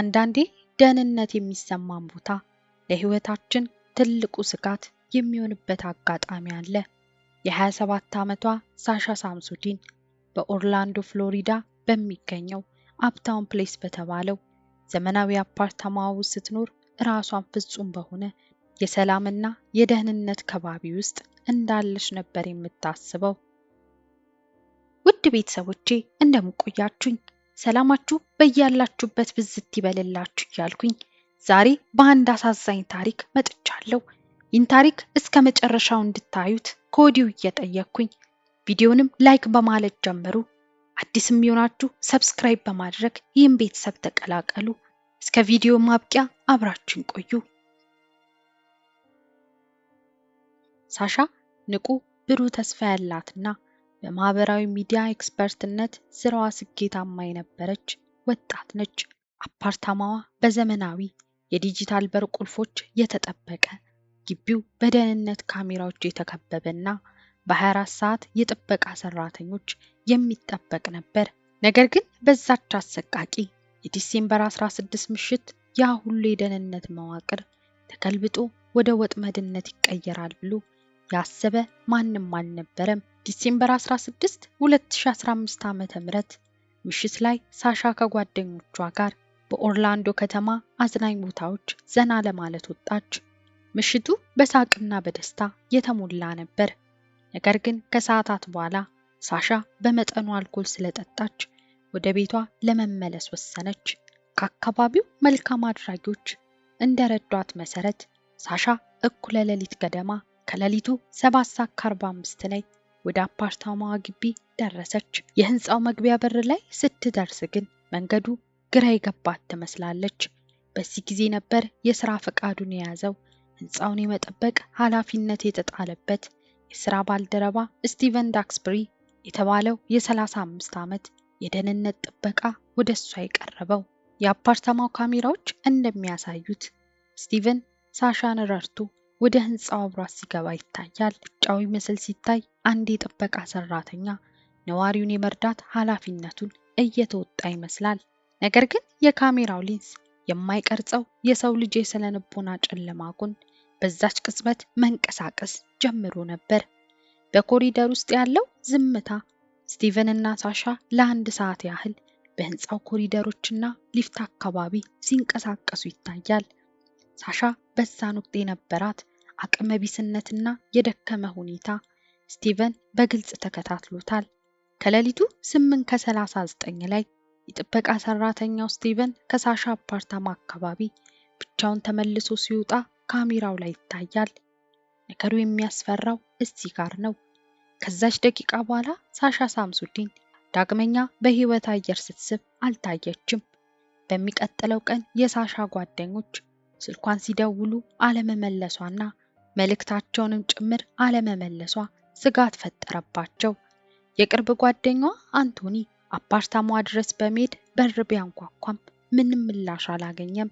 አንዳንዴ ደህንነት የሚሰማን ቦታ ለህይወታችን ትልቁ ስጋት የሚሆንበት አጋጣሚ አለ። የ27 ዓመቷ ሳሻ ሳምሱዲን በኦርላንዶ ፍሎሪዳ በሚገኘው አፕታውን ፕሌስ በተባለው ዘመናዊ አፓርታማ ውስጥ ስትኖር ራሷን ፍጹም በሆነ የሰላምና የደህንነት ከባቢ ውስጥ እንዳለች ነበር የምታስበው። ውድ ቤተሰቦቼ እንደምቆያችሁኝ ሰላማችሁ በያላችሁበት ብዝት ይበልላችሁ እያልኩኝ ዛሬ በአንድ አሳዛኝ ታሪክ መጥቻለሁ። ይህን ታሪክ እስከ መጨረሻው እንድታዩት ከወዲሁ እየጠየቅኩኝ ቪዲዮንም ላይክ በማለት ጀምሩ። አዲስም የሆናችሁ ሰብስክራይብ በማድረግ ይህን ቤተሰብ ተቀላቀሉ። እስከ ቪዲዮ ማብቂያ አብራችሁን ቆዩ። ሳሻ ንቁ፣ ብሩህ ተስፋ ያላትና በማህበራዊ ሚዲያ ኤክስፐርትነት ስራዋ ስኬታማ የነበረች ወጣት ነች። አፓርታማዋ በዘመናዊ የዲጂታል በር ቁልፎች የተጠበቀ፣ ግቢው በደህንነት ካሜራዎች የተከበበና በ24 ሰዓት የጥበቃ ሰራተኞች የሚጠበቅ ነበር። ነገር ግን በዛች አሰቃቂ የዲሴምበር 16 ምሽት ያ ሁሉ የደህንነት መዋቅር ተገልብጦ ወደ ወጥመድነት ይቀየራል ብሎ ያሰበ ማንም አልነበረም። ዲሴምበር 16 2015 ዓ.ም ምሽት ላይ ሳሻ ከጓደኞቿ ጋር በኦርላንዶ ከተማ አዝናኝ ቦታዎች ዘና ለማለት ወጣች። ምሽቱ በሳቅና በደስታ የተሞላ ነበር። ነገር ግን ከሰዓታት በኋላ ሳሻ በመጠኑ አልኮል ስለጠጣች ወደ ቤቷ ለመመለስ ወሰነች። ከአካባቢው መልካም አድራጊዎች እንደረዷት መሰረት ሳሻ እኩለ ሌሊት ገደማ ከሌሊቱ 7:45 ላይ ወደ አፓርታማዋ ግቢ ደረሰች። የህንጻው መግቢያ በር ላይ ስትደርስ ግን መንገዱ ግራ የገባት ትመስላለች። በዚህ ጊዜ ነበር የሥራ ፈቃዱን የያዘው ህንጻውን የመጠበቅ ኃላፊነት የተጣለበት የሥራ ባልደረባ ስቲቨን ዳክስበሪ የተባለው የ35 ዓመት የደህንነት ጥበቃ ወደ እሷ የቀረበው። የአፓርታማው ካሜራዎች እንደሚያሳዩት ስቲቨን ሳሻን ረድቶ ወደ ህንጻው አብሯት ሲገባ ይታያል። ውጫዊ ምስል ሲታይ አንድ የጥበቃ ሰራተኛ ነዋሪውን የመርዳት ኃላፊነቱን እየተወጣ ይመስላል። ነገር ግን የካሜራው ሌንስ የማይቀርጸው የሰው ልጅ የስነ-ልቦና ጨለማ ጎን በዛች ቅጽበት መንቀሳቀስ ጀምሮ ነበር። በኮሪደር ውስጥ ያለው ዝምታ ስቲቨን እና ሳሻ ለአንድ ሰዓት ያህል በህንጻው ኮሪደሮችና ሊፍት አካባቢ ሲንቀሳቀሱ ይታያል። ሳሻ በዛን ወቅት የነበራት አቅመ ቢስነትና የደከመ ሁኔታ ስቲቨን በግልጽ ተከታትሎታል። ከሌሊቱ 8:39 ላይ የጥበቃ ሰራተኛው ስቲቨን ከሳሻ አፓርታማ አካባቢ ብቻውን ተመልሶ ሲወጣ ካሜራው ላይ ይታያል። ነገሩ የሚያስፈራው እዚህ ጋር ነው። ከዛች ደቂቃ በኋላ ሳሻ ሳምሱዲን ዳግመኛ በህይወት አየር ስትስብ አልታየችም። በሚቀጥለው ቀን የሳሻ ጓደኞች ስልኳን ሲደውሉ አለመመለሷና መልእክታቸውንም ጭምር አለመመለሷ ስጋት ፈጠረባቸው። የቅርብ ጓደኛዋ አንቶኒ አፓርታማዋ ድረስ በመሄድ በር ቢያንኳኳም ምንም ምላሽ አላገኘም።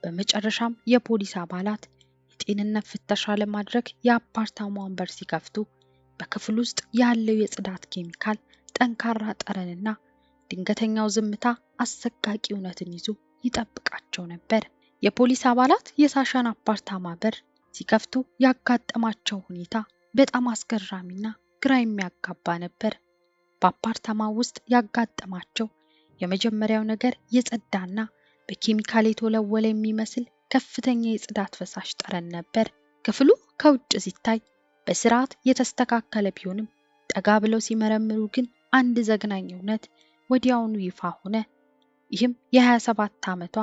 በመጨረሻም የፖሊስ አባላት የጤንነት ፍተሻ ለማድረግ የአፓርታማውን በር ሲከፍቱ በክፍል ውስጥ ያለው የጽዳት ኬሚካል ጠንካራ ጠረንና ድንገተኛው ዝምታ አሰቃቂ እውነትን ይዞ ይጠብቃቸው ነበር። የፖሊስ አባላት የሳሻን አፓርታማ በር ሲከፍቱ ያጋጠማቸው ሁኔታ በጣም አስገራሚና ግራ የሚያጋባ ነበር። በአፓርታማው ውስጥ ያጋጠማቸው የመጀመሪያው ነገር የጸዳና በኬሚካል የተወለወለ የሚመስል ከፍተኛ የጽዳት ፈሳሽ ጠረን ነበር። ክፍሉ ከውጭ ሲታይ በስርዓት የተስተካከለ ቢሆንም ጠጋ ብለው ሲመረምሩ ግን አንድ ዘግናኝ እውነት ወዲያውኑ ይፋ ሆነ። ይህም የ27 ዓመቷ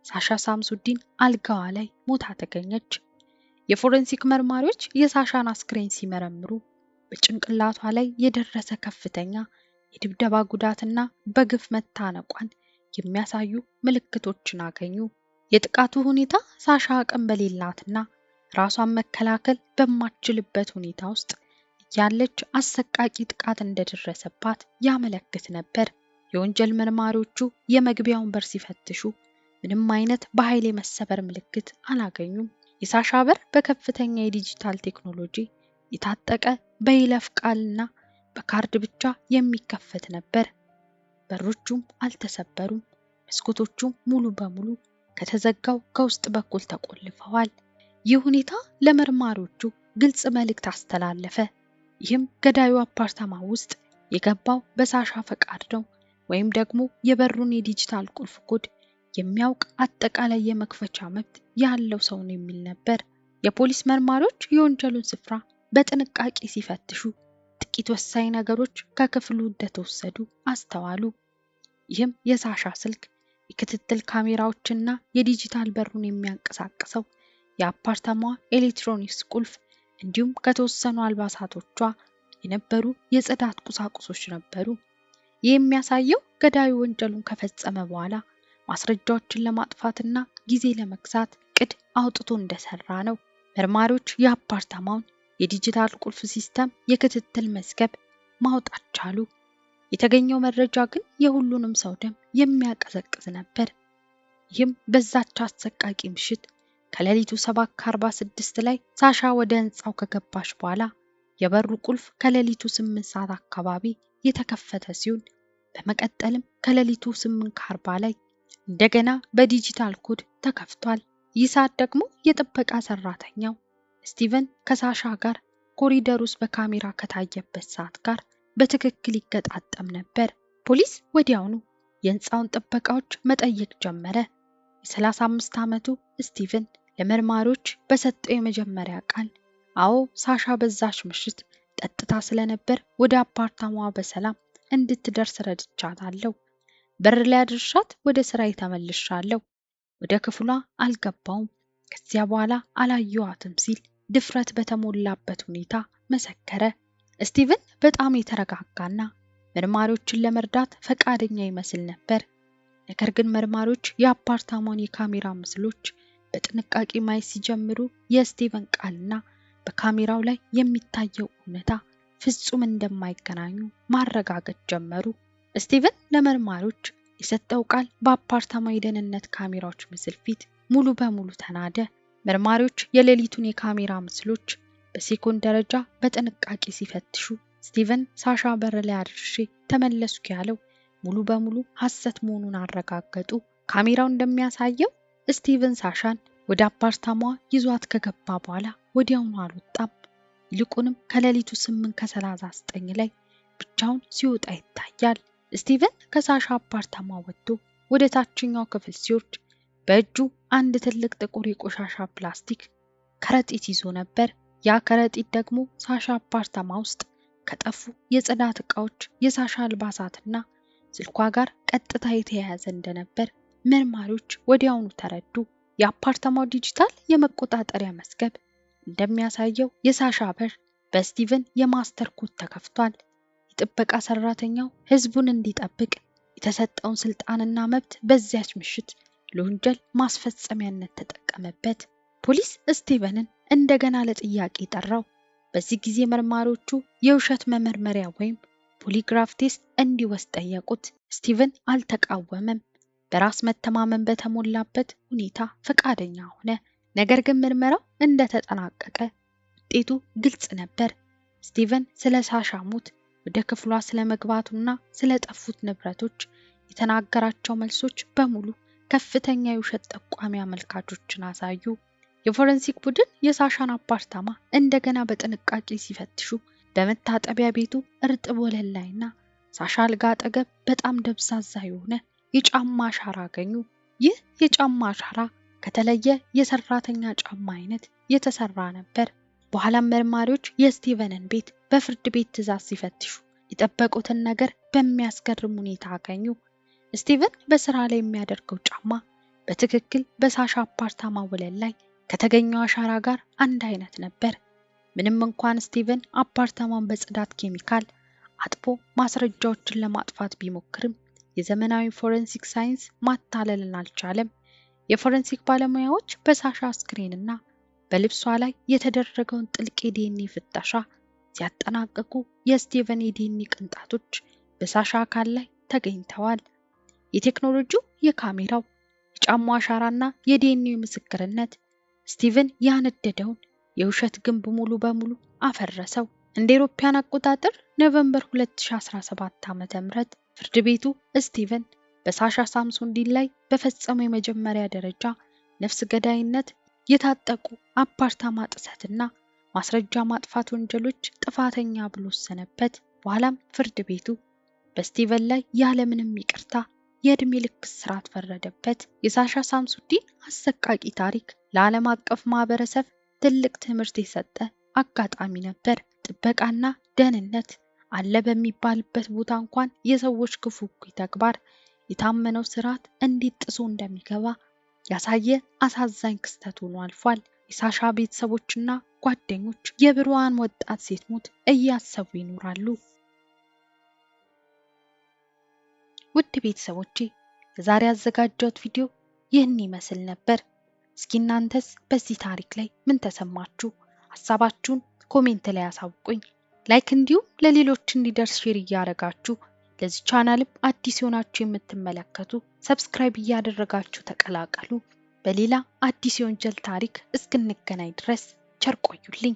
ሳሻ ሳምሱዲን አልጋዋ ላይ ሞታ ተገኘች። የፎረንሲክ መርማሪዎች የሳሻን አስክሬን ሲመረምሩ በጭንቅላቷ ላይ የደረሰ ከፍተኛ የድብደባ ጉዳትና በግፍ መታነቋን የሚያሳዩ ምልክቶችን አገኙ። የጥቃቱ ሁኔታ ሳሻ አቅም በሌላትና ራሷን መከላከል በማትችልበት ሁኔታ ውስጥ ያለች አሰቃቂ ጥቃት እንደደረሰባት ያመለክት ነበር። የወንጀል መርማሪዎቹ የመግቢያውን በር ሲፈትሹ ምንም አይነት በኃይል የመሰበር ምልክት አላገኙም። የሳሻ በር በከፍተኛ የዲጂታል ቴክኖሎጂ የታጠቀ በይለፍ ቃልና በካርድ ብቻ የሚከፈት ነበር። በሮቹም አልተሰበሩም። መስኮቶቹ ሙሉ በሙሉ ከተዘጋው ከውስጥ በኩል ተቆልፈዋል። ይህ ሁኔታ ለመርማሪዎቹ ግልጽ መልእክት አስተላለፈ። ይህም ገዳዩ አፓርታማ ውስጥ የገባው በሳሻ ፈቃድ ነው ወይም ደግሞ የበሩን የዲጂታል ቁልፍ ኮድ የሚያውቅ አጠቃላይ የመክፈቻ መብት ያለው ሰው ነው የሚል ነበር። የፖሊስ መርማሪዎች የወንጀሉን ስፍራ በጥንቃቄ ሲፈትሹ ጥቂት ወሳኝ ነገሮች ከክፍሉ እንደተወሰዱ አስተዋሉ። ይህም የሳሻ ስልክ፣ የክትትል ካሜራዎችና የዲጂታል በሩን የሚያንቀሳቅሰው የአፓርታማዋ ኤሌክትሮኒክስ ቁልፍ እንዲሁም ከተወሰኑ አልባሳቶቿ የነበሩ የጽዳት ቁሳቁሶች ነበሩ። ይህ የሚያሳየው ገዳዩ ወንጀሉን ከፈጸመ በኋላ ማስረጃዎችን ለማጥፋትና ጊዜ ለመግዛት እቅድ አውጥቶ እንደሰራ ነው። መርማሪዎች የአፓርታማውን የዲጂታል ቁልፍ ሲስተም የክትትል መዝገብ ማውጣት ቻሉ። የተገኘው መረጃ ግን የሁሉንም ሰው ደም የሚያቀዘቅዝ ነበር። ይህም በዛች አሰቃቂ ምሽት ከሌሊቱ 7:46 ላይ ሳሻ ወደ ህንፃው ከገባች በኋላ የበሩ ቁልፍ ከሌሊቱ 8 ሰዓት አካባቢ የተከፈተ ሲሆን በመቀጠልም ከሌሊቱ 8:40 ላይ እንደገና በዲጂታል ኮድ ተከፍቷል። ይህ ሰዓት ደግሞ የጥበቃ ሰራተኛው ስቲቨን ከሳሻ ጋር ኮሪደር ውስጥ በካሜራ ከታየበት ሰዓት ጋር በትክክል ይገጣጠም ነበር። ፖሊስ ወዲያውኑ የህንፃውን ጥበቃዎች መጠየቅ ጀመረ። የ35 ዓመቱ ስቲቨን ለመርማሪዎች በሰጠው የመጀመሪያ ቃል አዎ ሳሻ በዛች ምሽት ጠጥታ ስለነበር ወደ አፓርታማዋ በሰላም እንድትደርስ ረድቻታለሁ። በር ላይ አድርሻት ወደ ስራ ተመልሻለሁ። ወደ ክፍሏ አልገባውም። ከዚያ በኋላ አላየዋትም ሲል ድፍረት በተሞላበት ሁኔታ መሰከረ። ስቲቨን በጣም የተረጋጋና መርማሪዎችን ለመርዳት ፈቃደኛ ይመስል ነበር። ነገር ግን መርማሪዎች የአፓርታማውን የካሜራ ምስሎች በጥንቃቄ ማየት ሲጀምሩ የስቲቨን ቃልና በካሜራው ላይ የሚታየው እውነታ ፍጹም እንደማይገናኙ ማረጋገጥ ጀመሩ። ስቲቨን ለመርማሪዎች የሰጠው ቃል በአፓርታማው የደህንነት ካሜራዎች ምስል ፊት ሙሉ በሙሉ ተናደ። መርማሪዎች የሌሊቱን የካሜራ ምስሎች በሴኮንድ ደረጃ በጥንቃቄ ሲፈትሹ ስቲቨን ሳሻ በር ላይ አድርሼ ተመለስኩ ያለው ሙሉ በሙሉ ሐሰት መሆኑን አረጋገጡ። ካሜራው እንደሚያሳየው ስቲቨን ሳሻን ወደ አፓርታማዋ ይዟት ከገባ በኋላ ወዲያውኑ አልወጣም። ይልቁንም ከሌሊቱ 8:39 ላይ ብቻውን ሲወጣ ይታያል። ስቲቨን ከሳሻ አፓርታማ ወጥቶ ወደ ታችኛው ክፍል ሲወርድ በእጁ አንድ ትልቅ ጥቁር የቆሻሻ ፕላስቲክ ከረጢት ይዞ ነበር። ያ ከረጢት ደግሞ ሳሻ አፓርታማ ውስጥ ከጠፉ የጽዳት ዕቃዎች፣ የሳሻ አልባሳትና ስልኳ ጋር ቀጥታ የተያያዘ እንደነበር መርማሪዎች ወዲያውኑ ተረዱ። የአፓርታማው ዲጂታል የመቆጣጠሪያ መዝገብ እንደሚያሳየው የሳሻ በር በስቲቨን የማስተር ኮድ ተከፍቷል። የጥበቃ ሰራተኛው ህዝቡን እንዲጠብቅ የተሰጠውን ስልጣንና መብት በዚያች ምሽት ለወንጀል ማስፈጸሚያነት ተጠቀመበት። ፖሊስ ስቲቨንን እንደገና ለጥያቄ ጠራው። በዚህ ጊዜ መርማሪዎቹ የውሸት መመርመሪያ ወይም ፖሊግራፍ ቴስት እንዲወስድ ጠየቁት። ስቲቨን አልተቃወመም። በራስ መተማመን በተሞላበት ሁኔታ ፈቃደኛ ሆነ። ነገር ግን ምርመራው እንደተጠናቀቀ ውጤቱ ግልጽ ነበር። ስቲቨን ስለ ሳሻ ሞት፣ ወደ ክፍሏ ስለመግባቱና ስለጠፉት ንብረቶች የተናገራቸው መልሶች በሙሉ ከፍተኛ የውሸት ጠቋሚ አመልካቾችን አሳዩ። የፎረንሲክ ቡድን የሳሻን አፓርታማ እንደገና በጥንቃቄ ሲፈትሹ በመታጠቢያ ቤቱ እርጥብ ወለል ላይና ሳሻ አልጋ አጠገብ በጣም ደብዛዛ የሆነ የጫማ አሻራ አገኙ። ይህ የጫማ አሻራ ከተለየ የሰራተኛ ጫማ አይነት የተሰራ ነበር። በኋላም መርማሪዎች የስቲቨንን ቤት በፍርድ ቤት ትዕዛዝ ሲፈትሹ የጠበቁትን ነገር በሚያስገርም ሁኔታ አገኙ። ስቲቨን በስራ ላይ የሚያደርገው ጫማ በትክክል በሳሻ አፓርታማ ወለል ላይ ከተገኘው አሻራ ጋር አንድ አይነት ነበር። ምንም እንኳን ስቲቨን አፓርታማውን በጽዳት ኬሚካል አጥቦ ማስረጃዎችን ለማጥፋት ቢሞክርም የዘመናዊ ፎረንሲክ ሳይንስ ማታለልን አልቻለም። የፎረንሲክ ባለሙያዎች በሳሻ አስክሬንና በልብሷ ላይ የተደረገውን ጥልቅ የዲኤንኤ ፍተሻ ሲያጠናቅቁ የስቲቨን የዲኤንኤ ቅንጣቶች በሳሻ አካል ላይ ተገኝተዋል። የቴክኖሎጂው፣ የካሜራው፣ የጫማው አሻራና የዲኤንኤ ምስክርነት ስቲቨን ያነደደውን የውሸት ግንብ ሙሉ በሙሉ አፈረሰው። እንደ አውሮፓውያን አቆጣጠር ኖቬምበር 2017 ዓ.ም ፍርድ ቤቱ ስቲቨን በሳሻ ሳምሶንዲን ላይ በፈጸመው የመጀመሪያ ደረጃ ነፍስ ገዳይነት፣ የታጠቁ አፓርታማ ጥሰትና ማስረጃ ማጥፋት ወንጀሎች ጥፋተኛ ብሎ ወሰነበት። በኋላም ፍርድ ቤቱ በስቲቨን ላይ ያለምንም ይቅርታ የዕድሜ ልክ እስራት ፈረደበት። የሳሻ ሳምሶንዲን አሰቃቂ ታሪክ ለዓለም አቀፍ ማህበረሰብ ትልቅ ትምህርት የሰጠ አጋጣሚ ነበር። ጥበቃና ደህንነት አለ በሚባልበት ቦታ እንኳን የሰዎች ክፉ እኩይ ተግባር የታመነው ስርዓት እንዴት ጥሶ እንደሚገባ ያሳየ አሳዛኝ ክስተት ሆኖ አልፏል። የሳሻ ቤተሰቦችና ጓደኞች የብሩሃን ወጣት ሴት ሞት እያሰቡ ይኖራሉ። ውድ ቤተሰቦቼ ለዛሬ ያዘጋጀሁት ቪዲዮ ይህን ይመስል ነበር። እስኪ እናንተስ በዚህ ታሪክ ላይ ምን ተሰማችሁ? ሐሳባችሁን ኮሜንት ላይ አሳውቁኝ። ላይክ እንዲሁም ለሌሎች እንዲደርስ ሼር እያደረጋችሁ ለዚህ ቻናልም አዲስ ሆናችሁ የምትመለከቱ ሰብስክራይብ እያደረጋችሁ ተቀላቀሉ። በሌላ አዲስ የወንጀል ታሪክ እስክንገናኝ ድረስ ቸር ቆዩልኝ።